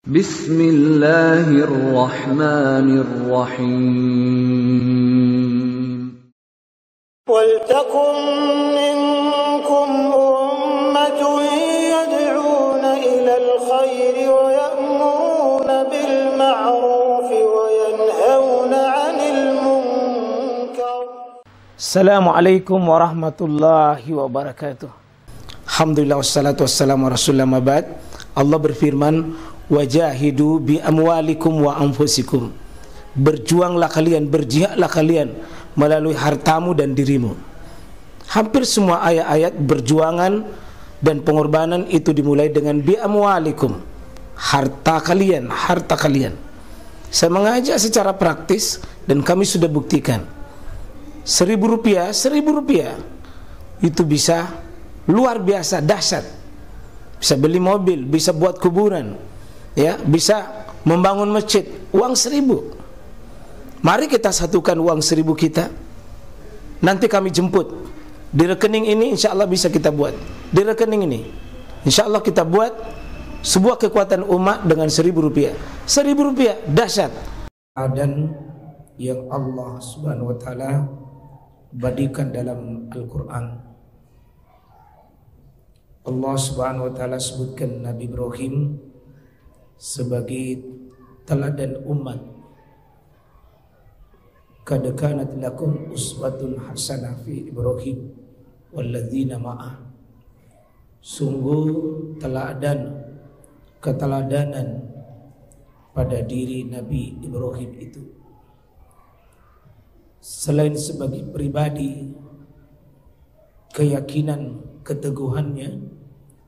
Bismillahirrahmanirrahim. وَلْتَكُنْ مِنْكُمْ أُمَّةٌ يَدْعُونَ إِلَى الْخَيْرِ وَيَأْمُرُونَ بِالْمَعْرُوفِ وَيَنْهَوْنَ عَنِ الْمُنْكَرِ. Assalamualaikum warahmatullahi wabarakatuh. Alhamdulillah wassalatu wassalamu ala rasulillah mabad. Allah berfirman, wajahidu bi amwalikum wa anfusikum. Berjuanglah kalian, berjihadlah kalian melalui hartamu dan dirimu. Hampir semua ayat-ayat berjuangan dan pengorbanan itu dimulai dengan bi amwalikum, harta kalian, harta kalian. Saya mengajak secara praktis dan kami sudah buktikan. Rp1.000 itu bisa luar biasa, dahsyat. Bisa beli mobil, bisa buat kuburan, ya, bisa membangun masjid. Uang 1.000. Mari kita satukan uang 1.000 kita. Nanti kami jemput. Di rekening ini insya Allah bisa kita buat. Di rekening ini insya Allah kita buat sebuah kekuatan umat dengan Rp1.000. Rp1.000 dahsyat. Dan yang Allah Subhanahu wa taala badikan dalam Al-Quran. Allah Subhanahu wa taala sebutkan Nabi Ibrahim sebagai teladan umat. Qad kanat lakum uswatun hasanah fi Ibrahim walladzina ma'ah. Sungguh keteladanan pada diri Nabi Ibrahim itu. Selain sebagai pribadi, keyakinan, keteguhannya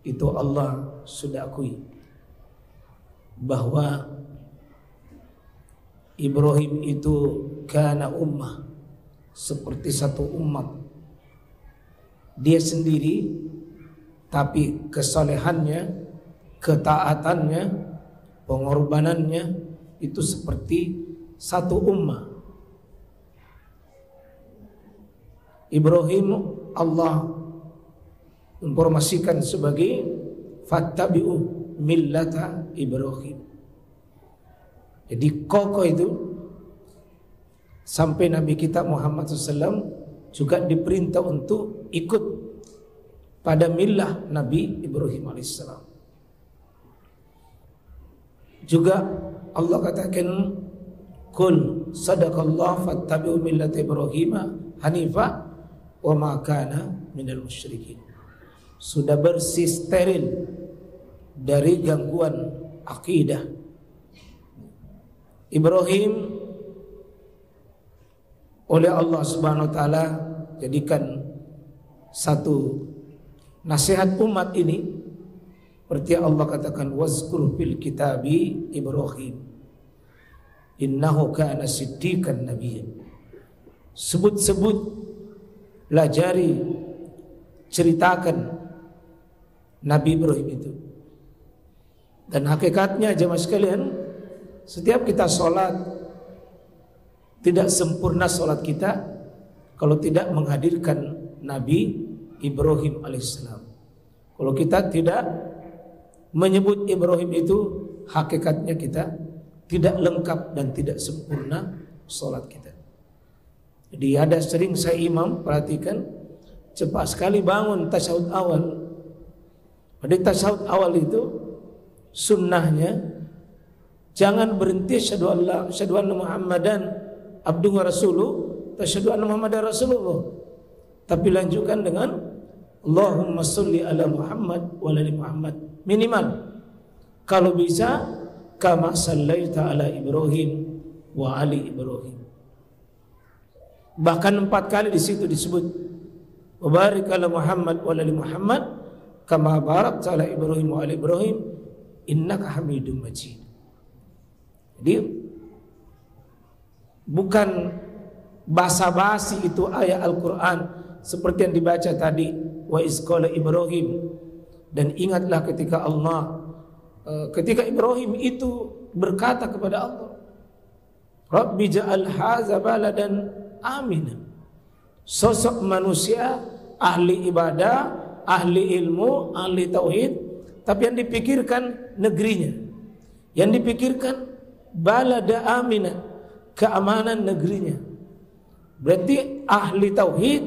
itu Allah sudah akui bahwa Ibrahim itu kana ummah, seperti satu umat. Dia sendiri, tapi kesolehannya, ketaatannya, pengorbanannya itu seperti satu ummah. Ibrahim Allah informasikan sebagai fattabi'u millata Ibrahim. Jadi kokoh itu sampai Nabi kita Muhammad SAW juga diperintah untuk ikut pada millah Nabi Ibrahim alaihissalam. Juga Allah katakan, "Qul sadaqallah fattabi'u millata Ibrahim hanifa wa ma kana minal musyrikin." Sudah bersih, steril dari gangguan akidah. Ibrahim oleh Allah Subhanahu wa taala jadikan satu nasihat umat ini, seperti Allah katakan, wazkur fil kitabi Ibrahim innahu kana siddiqan nabiyyan. Sebut-sebut, pelajari, ceritakan Nabi Ibrahim itu. Dan hakikatnya jemaah sekalian, setiap kita sholat, tidak sempurna sholat kita kalau tidak menghadirkan Nabi Ibrahim alaihissalam. Kalau kita tidak menyebut Ibrahim itu, hakikatnya kita tidak lengkap dan tidak sempurna sholat kita. Jadi ada sering saya imam perhatikan, cepat sekali bangun tasyahud awal. Pada tasyahud awal itu sunnahnya jangan berhenti asyhadu anna Muhammadan abduhu wa rasuluh, asyhadu anna Muhammadar Rasulullah, tapi lanjutkan dengan Allahumma sholli ala Muhammad wa ala Muhammad, minimal. Kalau bisa kama sallaita ala Ibrahim wa ali Ibrahim. Bahkan 4 kali di situ disebut wa barik ala Muhammad wa ala Muhammad kama barakta ala Ibrahim wa ala Ibrahim innaka Hamidum Majid. Jadi bukan basa-basi itu ayat Al-Quran seperti yang dibaca tadi, wa izqala Ibrahim. Dan ingatlah ketika Ibrahim itu berkata kepada Allah, Rabbi ja'al hadza baladan aminan. Sosok manusia ahli ibadah, ahli ilmu, ahli tauhid, tapi yang dipikirkan negerinya. Yang dipikirkan balada aminah, keamanan negerinya. Berarti ahli tauhid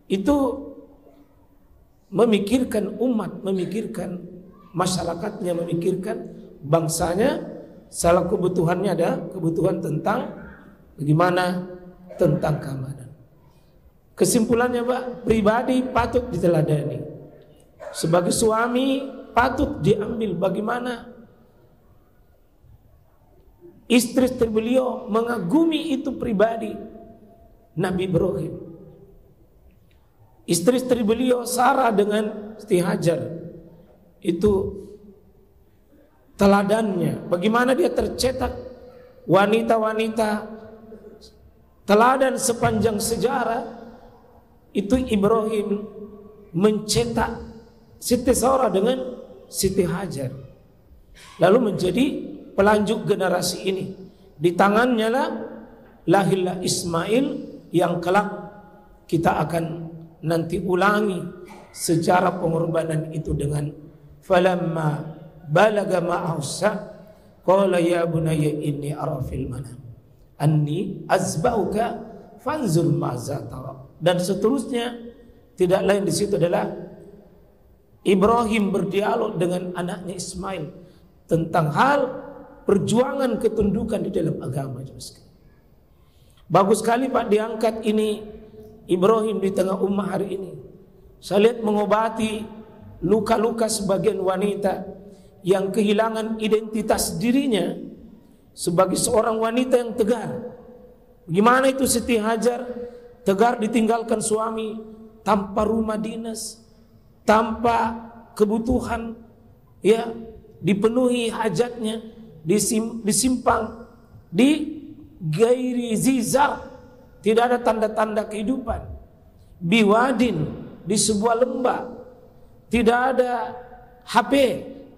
itu memikirkan umat, memikirkan masyarakatnya, memikirkan bangsanya. Salah kebutuhannya ada kebutuhan tentang bagaimana, tentang keamanan. Kesimpulannya Pak, pribadi patut diteladani. Sebagai suami patut diambil bagaimana istri beliau mengagumi itu pribadi Nabi Ibrahim. Istri-istri beliau Sarah dengan Siti Hajar itu teladannya. Bagaimana dia tercetak wanita-wanita teladan sepanjang sejarah. Itu Ibrahim mencetak Siti Sarah dengan Siti Hajar, lalu menjadi pelanjut generasi ini. Di tangannya lah lahirlah Ismail yang kelak kita akan nanti ulangi sejarah pengorbanan itu dengan falamma balaga ma'ausa qala ya bunayya inni ara fil manam anni azbauka fanzur maza tara. Dan seterusnya, tidak lain di situ adalah Ibrahim berdialog dengan anaknya Ismail tentang hal perjuangan ketundukan di dalam agama. Bagus sekali Pak diangkat ini Ibrahim di tengah ummah hari ini. Saya lihat mengobati luka-luka sebagian wanita yang kehilangan identitas dirinya sebagai seorang wanita yang tegar. Bagaimana itu Siti Hajar tegar ditinggalkan suami, tanpa rumah dinas, tanpa kebutuhan, ya, dipenuhi hajatnya, disimpang di gairi zizar, tidak ada tanda-tanda kehidupan. Biwadin, di sebuah lembah, tidak ada HP,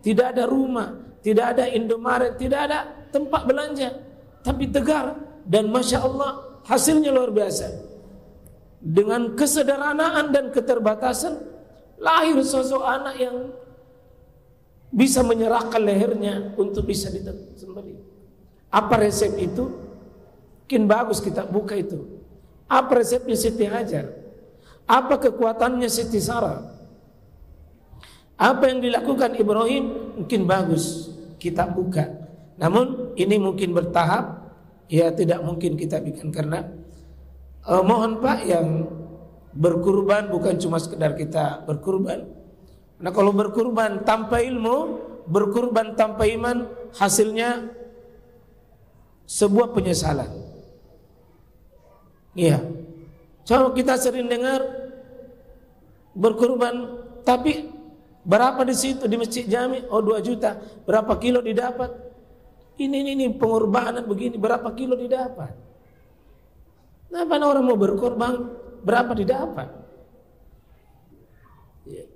tidak ada rumah, tidak ada Indomaret, tidak ada tempat belanja, tapi tegar. Dan Masya Allah hasilnya luar biasa. Dengan kesederhanaan dan keterbatasan lahir sosok anak yang bisa menyerahkan lehernya untuk bisa disembelih. Apa resep itu? Mungkin bagus kita buka itu. Apa resepnya Siti Hajar? Apa kekuatannya Siti Sarah? Apa yang dilakukan Ibrahim? Mungkin bagus kita buka. Namun ini mungkin bertahap. Ya tidak mungkin kita bikin karena mohon Pak yang berkurban bukan cuma sekedar kita berkurban. Nah kalau berkurban tanpa ilmu, berkurban tanpa iman, hasilnya sebuah penyesalan. Iya. Coba kita sering dengar berkurban, tapi berapa di situ di masjid jami? Oh 2 juta. Berapa kilo didapat? Ini pengorbanan begini, berapa kilo didapat? Kenapa orang mau berkorban, berapa didapat? Ya.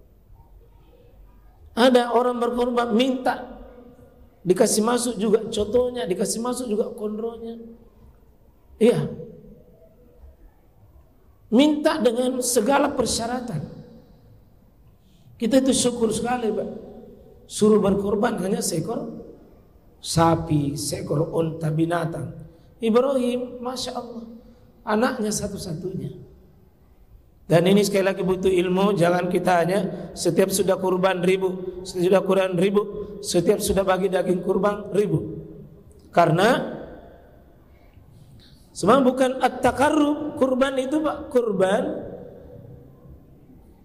Ada orang berkorban minta dikasih masuk juga contohnya, dikasih masuk juga kondronya. Iya. Minta dengan segala persyaratan. Kita itu syukur sekali, Pak. Suruh berkorban hanya seekor sapi, seekor unta binatang. Ibrahim, Masya Allah, anaknya satu-satunya. Dan ini sekali lagi butuh ilmu. Jangan kita hanya setiap sudah kurban 1000, sudah kurban 1000, setiap sudah bagi daging kurban 1000. Karena sebenarnya bukan at-takarrub. Kurban itu Pak, kurban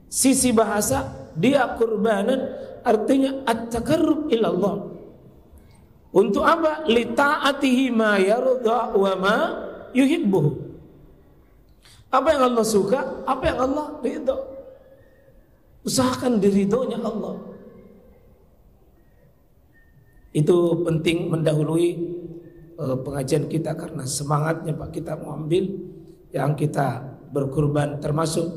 sisi bahasa dia kurbanan artinya at-takarrub ilallah. Untuk apa? Li ta'atihi ma yarda wa ma yuhibbuhu. Apa yang Allah suka, apa yang Allah ridha. Usahakan diridhonya Allah. Itu penting mendahului pengajian kita karena semangatnya Pak kita mau ambil yang kita berkurban, termasuk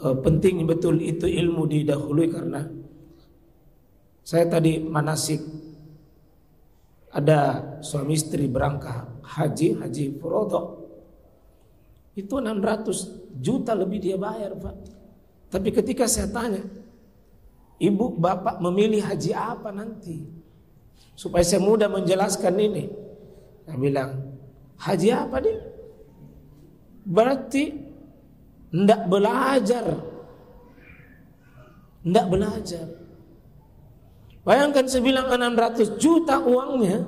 penting betul itu ilmu didahului. Karena saya tadi manasik ada suami istri berangkat haji furodo, itu 600 juta lebih dia bayar Pak. Tapi ketika saya tanya, ibu bapak memilih haji apa nanti? supaya saya mudah menjelaskan ini. Saya bilang, haji apa dia? Berarti ndak belajar. Ndak belajar. Bayangkan saya bilang 600 juta uangnya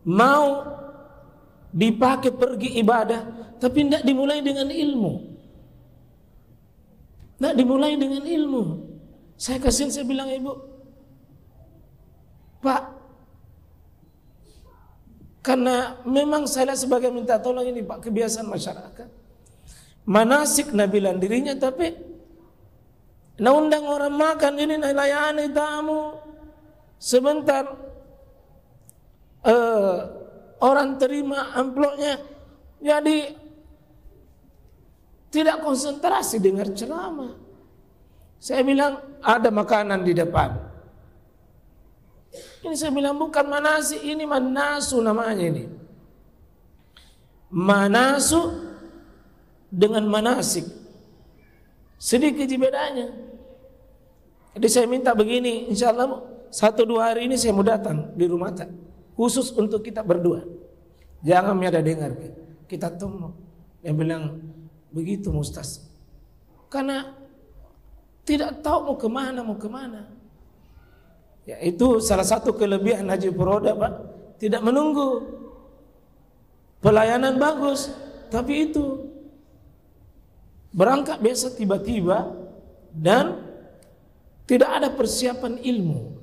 mau dipakai pergi ibadah, tapi ndak dimulai dengan ilmu. Ndak dimulai dengan ilmu. Saya bilang, ibu, Pak, karena memang saya sebagai minta tolong ini Pak, kebiasaan masyarakat. Manasik nabilan dirinya, tapi undang orang makan ini, layani tamu. Sebentar orang terima amplopnya, jadi tidak konsentrasi dengar ceramah. Saya bilang ada makanan di depan. Ini saya bilang bukan manasik, ini manasu namanya ini. Manasu dengan manasik sedikit bedanya. Jadi saya minta begini, insya Allah 1-2 hari ini saya mau datang di rumah tak, khusus untuk kita berdua. Jangan ada dengar kita temu. Dia bilang begitu Ustaz, karena tidak tahu mau kemana. Ya, itu salah satu kelebihan Haji Furoda, Pak. Tidak menunggu pelayanan bagus, tapi itu berangkat biasa tiba-tiba dan tidak ada persiapan ilmu.